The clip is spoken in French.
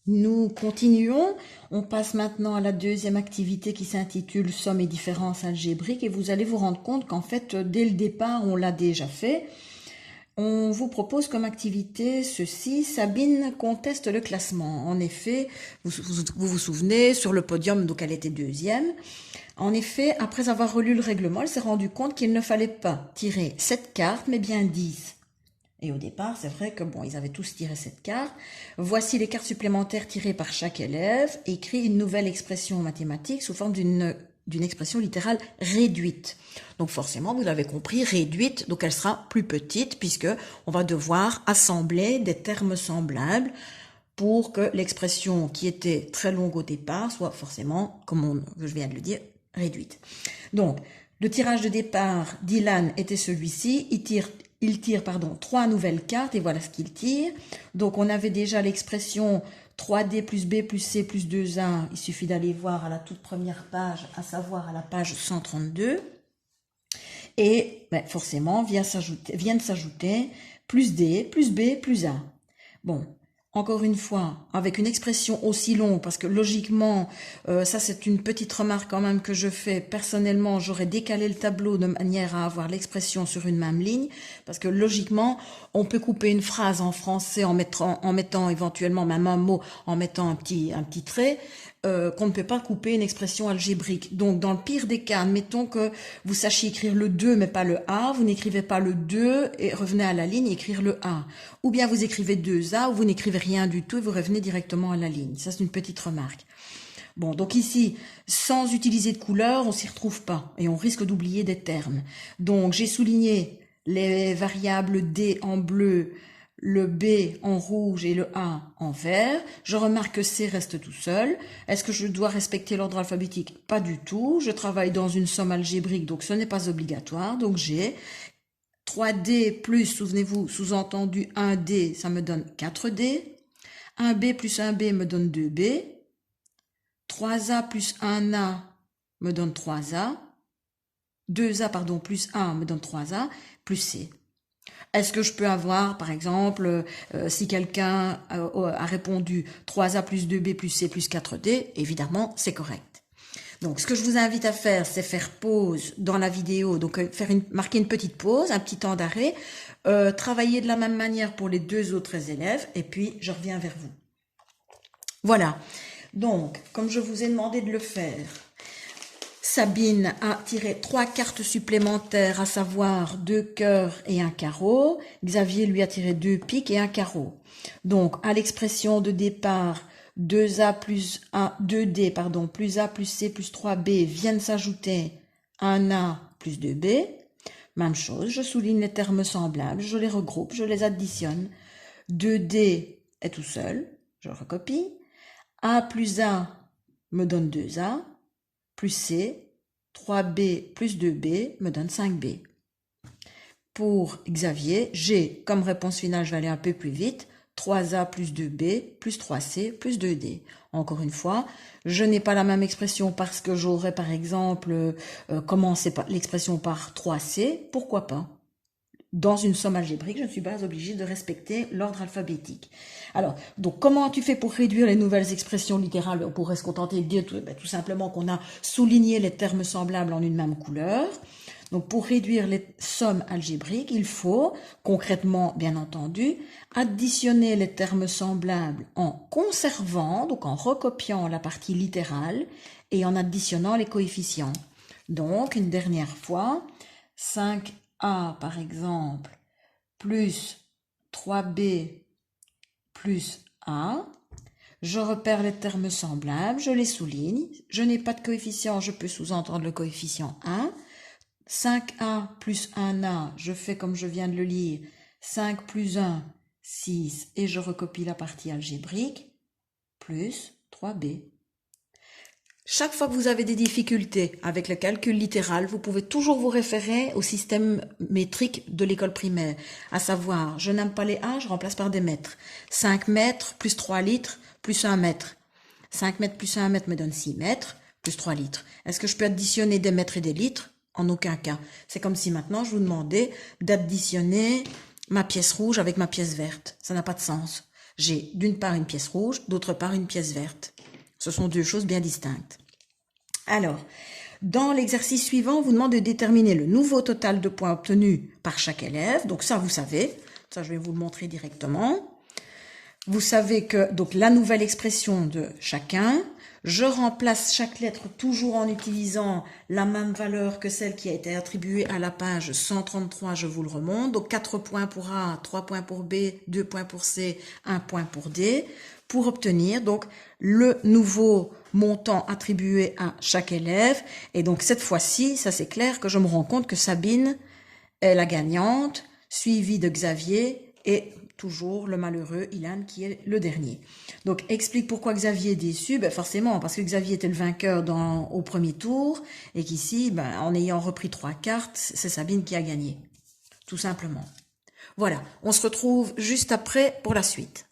Nous continuons. On passe maintenant à la deuxième activité qui s'intitule Somme et différences algébriques et vous allez vous rendre compte qu'en fait, dès le départ, on l'a déjà fait. On vous propose comme activité ceci, Sabine conteste le classement. En effet, vous souvenez, sur le podium, donc elle était deuxième. En effet, après avoir relu le règlement, elle s'est rendue compte qu'il ne fallait pas tirer 7 cartes, mais bien 10. Et au départ, c'est vrai que bon, ils avaient tous tiré 7 cartes. Voici les cartes supplémentaires tirées par chaque élève. Écrit une nouvelle expression mathématique sous forme d'une expression littérale réduite. Donc forcément, vous l'avez compris, réduite, donc elle sera plus petite puisque on va devoir assembler des termes semblables pour que l'expression qui était très longue au départ soit forcément, comme je viens de le dire, réduite. Donc, le tirage de départ d'Ilan était celui-ci. Il tire 3 nouvelles cartes et voilà ce qu'il tire. Donc, on avait déjà l'expression 3D plus B plus C plus 2A. Il suffit d'aller voir à la toute première page, à savoir à la page 132. Et forcément, vient de s'ajouter plus D plus B plus A. Bon, encore une fois, avec une expression aussi longue, parce que logiquement, ça c'est une petite remarque quand même que je fais, personnellement, j'aurais décalé le tableau de manière à avoir l'expression sur une même ligne, parce que logiquement, on peut couper une phrase en français en mettant éventuellement même un mot, en mettant un petit trait, qu'on ne peut pas couper une expression algébrique. Donc, dans le pire des cas, admettons que vous sachiez écrire le 2 mais pas le A, vous n'écrivez pas le 2 et revenez à la ligne et écrire le A. Ou bien vous écrivez 2A ou vous n'écrivez rien du tout et vous revenez directement à la ligne. Ça, c'est une petite remarque. Bon, donc ici, sans utiliser de couleur, on s'y retrouve pas et on risque d'oublier des termes. Donc, j'ai souligné les variables D en bleu, le B en rouge et le A en vert. Je remarque que C reste tout seul. Est-ce que je dois respecter l'ordre alphabétique? Pas du tout. Je travaille dans une somme algébrique, donc ce n'est pas obligatoire. Donc j'ai 3D plus, souvenez-vous, sous-entendu 1D, ça me donne 4D. 1B plus 1B me donne 2B. 3A plus 1A me donne 3A. 2A, pardon, plus 1 me donne 3A, plus C. Est-ce que je peux avoir, par exemple, si quelqu'un a répondu 3A plus 2B plus C plus 4D, évidemment, c'est correct. Donc, ce que je vous invite à faire, c'est faire pause dans la vidéo, donc marquer une petite pause, un petit temps d'arrêt, travailler de la même manière pour les deux autres élèves, et puis je reviens vers vous. Voilà. Donc, comme je vous ai demandé de le faire, Sabine a tiré 3 cartes supplémentaires, à savoir 2 cœurs et un carreau. Xavier lui a tiré 2 piques et un carreau. Donc, à l'expression de départ, 2A plus 1, 2D, pardon, plus A plus C plus 3B viennent s'ajouter 1A plus 2B. Même chose, je souligne les termes semblables, je les regroupe, je les additionne. 2D est tout seul, je recopie. A plus A me donne 2A. Plus C, 3B plus 2B me donne 5B. Pour Xavier, j'ai comme réponse finale, je vais aller un peu plus vite, 3A plus 2B plus 3C plus 2D. Encore une fois, je n'ai pas la même expression parce que j'aurais par exemple commencé l'expression par 3C, pourquoi pas? Dans une somme algébrique, je ne suis pas obligée de respecter l'ordre alphabétique. Alors, donc, comment tu fais pour réduire les nouvelles expressions littérales? On pourrait se contenter de dire tout simplement qu'on a souligné les termes semblables en une même couleur. Donc, pour réduire les sommes algébriques, il faut, concrètement, bien entendu, additionner les termes semblables en conservant, donc en recopiant la partie littérale et en additionnant les coefficients. Donc, une dernière fois, 5A, par exemple, plus 3B plus A. Je repère les termes semblables, je les souligne. Je n'ai pas de coefficient, je peux sous-entendre le coefficient 1. 5A plus 1A, je fais comme je viens de le lire. 5 plus 1, 6. Et je recopie la partie algébrique. Plus 3B. Chaque fois que vous avez des difficultés avec le calcul littéral, vous pouvez toujours vous référer au système métrique de l'école primaire. À savoir, je n'aime pas les A, je remplace par des mètres. 5 mètres plus 3 litres plus 1 mètre. 5 mètres plus 1 mètre me donne 6 mètres plus 3 litres. Est-ce que je peux additionner des mètres et des litres? En aucun cas. C'est comme si maintenant je vous demandais d'additionner ma pièce rouge avec ma pièce verte. Ça n'a pas de sens. J'ai d'une part une pièce rouge, d'autre part une pièce verte. Ce sont deux choses bien distinctes. Alors, dans l'exercice suivant, on vous demande de déterminer le nouveau total de points obtenus par chaque élève. Donc ça, vous savez. Ça, je vais vous le montrer directement. Vous savez que donc la nouvelle expression de chacun, je remplace chaque lettre toujours en utilisant la même valeur que celle qui a été attribuée à la page 133, je vous le remonte. Donc 4 points pour A, 3 points pour B, 2 points pour C, 1 point pour D, pour obtenir donc le nouveau montant attribué à chaque élève. Et donc cette fois-ci, ça c'est clair que je me rends compte que Sabine est la gagnante, suivie de Xavier et toujours le malheureux Ilan qui est le dernier. Donc explique pourquoi Xavier est déçu. Ben forcément parce que Xavier était le vainqueur au premier tour et qu'ici, en ayant repris 3 cartes, c'est Sabine qui a gagné. Tout simplement. Voilà, on se retrouve juste après pour la suite.